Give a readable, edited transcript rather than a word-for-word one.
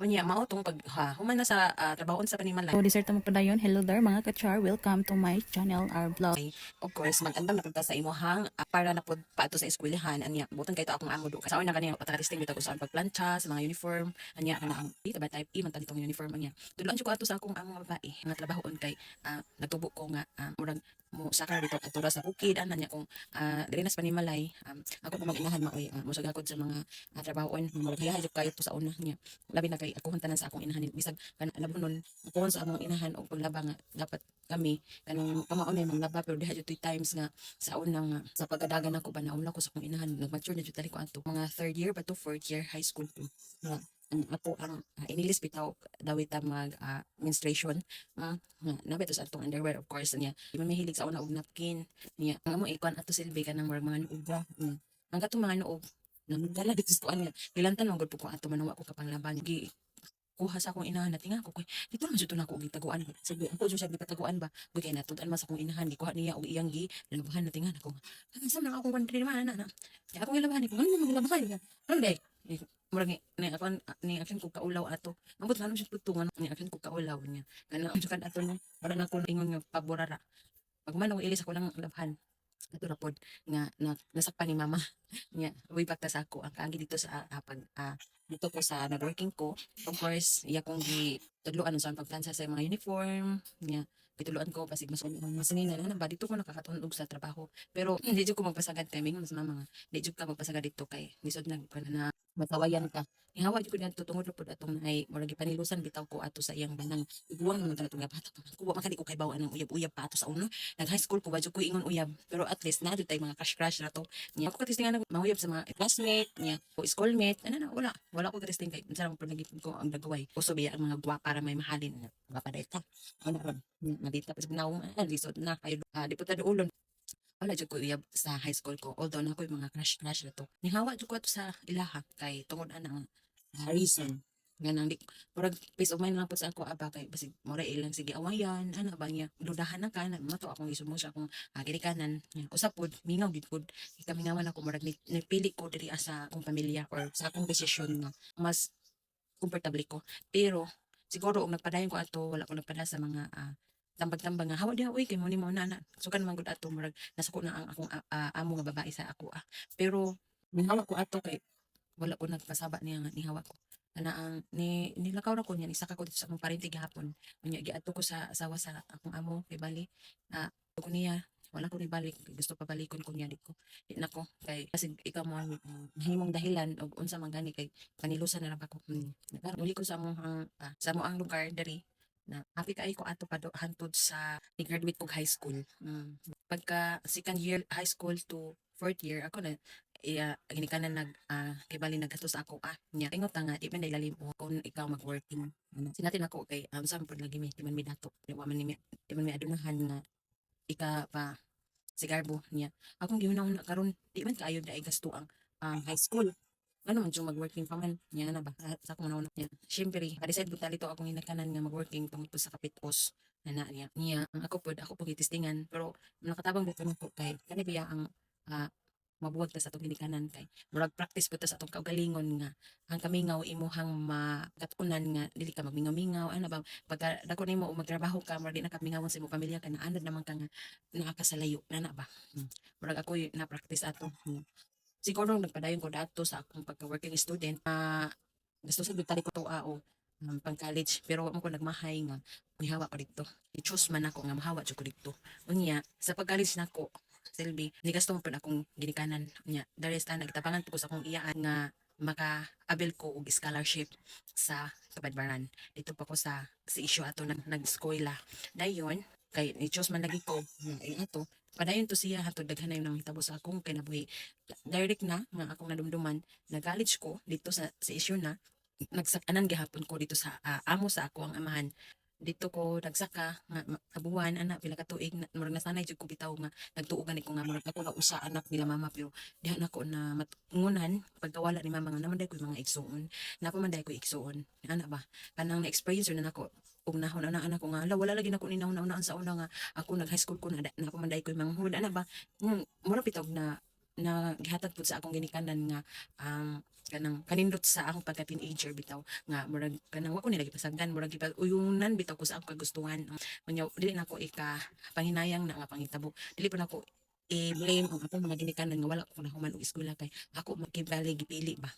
Unya mao tong pag human na sa trabahon sa panimalay. So, dessert mo pa dayon. Hello there mga ka-char. Welcome to my channel, our vlog. Of course, mag-andam na pagta sa imuhang para na pod paato sa eskwelahan anya. Butan kay to akong amo do. Sa una kaniya patalisting bitaw ko sa pagplancha sa mga uniform anya kana ang dito ba type E man talitong uniform anya. Tudloan ko ato sa akong amo nga babae nga trabahoon kay nagtubo ko nga murag mo sakar dito atura sa bukid ana nya kung diri nas panimalay ako pa mag-inahan maoy musagakod sa mga trabahoon murag hiyahay jud kayo to sa una nya. Labi na kay ako tanan sa akong inahan bisag kana labunon ako sa among inahan og paglaba nga dapat kami kanang pamaunay manglaba pero diha jud times nga sa unang sa pagadagan ako ba nauna ko sa akong inahan nag-mature na jud tali ko ato mga third year ba to fourth year high school to nga ako ang inilis bitaw dawit ta mag menstruation nga nabi to sa atong underwear of course niya di man mahilig sa una og napkin niya ang amo ikuan ato silbi kanang mga nuog ba ang katong mga nuog nang dala dito sa tuan nga ilantan mo gud po ko ato manuwa ko kapanglaban gi kuha sa akong inahan natin nga ako kay dito naman jud na ako gitaguan sabi ako jud siya gitaguan ba kay kay natudan mas akong inahan gikuha niya og iyang gi labahan natin nga ako sa na akong country man na kaya akong ilabahan ko ano mo gilabahan ka ano day murag ni ako ni akin ko kaulaw ato ambot nga siya tutungan ni akin ko kaulaw niya kana ang kan ato no para na ko ingon nga paborara pag man ako ilis ako lang labahan ato ra pod nga nasakpan ni mama niya way back ta sa ako ang kaagi dito sa pag dito ko sa nag-working ko of course iya kong gitudloan sa pagtansa sa mga uniform niya gituluan ko pasig mas nina na ba dito ko nakakatunog sa trabaho pero di jud ko magpasagad kay mingon mas mama nga di jud ka magpasagad dito kay lisod na matawayan ka ihawa jud ko dito tungod pod atong naay murag ipanilusan bitaw ko ato sa iyang banang iguang naman tanang bata ko makali ko kay bawa ng uyab-uyab pa ato sa uno nag high school ko ba jud ko ingon uyab pero at least na jud tay mga crush na to niya ako katistingan mahuyab sa mga classmate niya o schoolmate ano na wala ko katisting kay unsa man pud ko ang dagway uso biya ang mga guwa para may mahalin guwapa dayta ano ron ngadita pas gnaw lisod na kayo di po ta ulon wala jud ko uyab sa high school ko although na ko mga crush na to nihawa jud ko ato sa ilaha kay tungod ana reason ganang di murag peace of mind lang po sa ako aba kay basig mura ilang sige awayan ana ba niya dudahan na ka na mato akong isumo sa akong ginikanan usap pod mingaw gid pod ikamingawan ako murag nipili ko diri sa akong pamilya or sa akong desisyon nga mas komportable ko pero siguro og nagpadayon ko ato wala ko nagpada sa mga tambag-tambag nga hawa diha uy kay mo ni mo na sukan man gud ato murag nasuko na ang akong amo nga babae sa ako pero mingawa ko ato kay wala ko nagpasaba niya nga nihawa ko ana ang nilakaw ra ko niya isa ka ko dito sa akong parente gihapon unya giadto ko sa asawa sa akong amo kay bali ko niya wala ko ni balik gusto pa balikon ko niya di na ko kay kasi ikaw mo ang mahimong dahilan og unsa man gani kay panilusan na lang ako uli ko sa among sa among lugar diri na happy kay ko ato pa hantod sa graduate kog high school pagka second year high school to fourth year ako na ginikanan kay bali nagatos ako nya ingot nga di man lalim mo kung ikaw mag-working sinatin ako kay sampod lagi mi di man mi dato di man mi adunahan nga ika pa sigarbo niya akong gihunahuna karon di man kaayo dai gasto ang high school ano man yung mag-working pa man niya na ba sa akong manuna niya syempre pa-decide buta dito akong hinakanan nga mag-working tungod po sa kapitos niya ang ako po gitistingan pero nakatabang dito nako kay kani biya ang mabuwag ta sa atong ginikanan kay murag practice po ta sa atong kaugalingon nga ang kamingaw imuhang makatunan nga dili ka magmingaw-mingaw ano ba pagka dako nimo og magtrabaho ka murag di na kamingawon sa imong pamilya kay naanad naman ka nga nakakasalayo na ba murag ako na practice ato siguro nagpadayon ko dato sa akong pagka-working student gusto sa bitali ko to o pang college pero wa mo ko nagmahay nga mihawa ko dito i-choose man ako nga mahawa jud ko dito unya sa pag-college nako Silbi, ni gasto mo pa akong ginikanan niya. Dari sa nagtabangan po ko sa akong iyaan nga maka-abel ko og scholarship sa Kabadbaran. Dito pa ko sa issue ato nag-eskwela. Dayon, kay ni-choose man lagi ko ato. Padayon to siya hatod daghan na yung nangitabo sa akong kinabuhi. Direct na nga akong nadumduman na college ko dito sa issue na nagsakanan gihapon ko dito sa amo sa ako ang amahan dito ko nagsaka nga kabuan anak pila ka tuig murag nasanay jud ko bitaw nga nagtuogan ni ko nga murag ako na usa anak nila mama pero diha nako na matungunan pagkawala ni mama nga naman day ko mga igsuon nako man day ko igsuon ana ba kanang na-experience na nako ug nahon ana anak ko nga ala wala lagi nako ni nauna sa una nga ako nag high school ko na nako man day ko manghud ana ba murag bitaw na na gihatag pud sa akong ginikanan nga kanang kanindot sa akong pagka teenager bitaw nga murag kanang wa ko nila gipasagdan murag gipag-uyunan bitaw ko sa akong kagustuhan unya dili na ko ika panginayang na nga panghitabo dili pa nako i-blame ang akong mga ginikanan nga wala ko nahuman og eskwela kay ako makibali gipili ba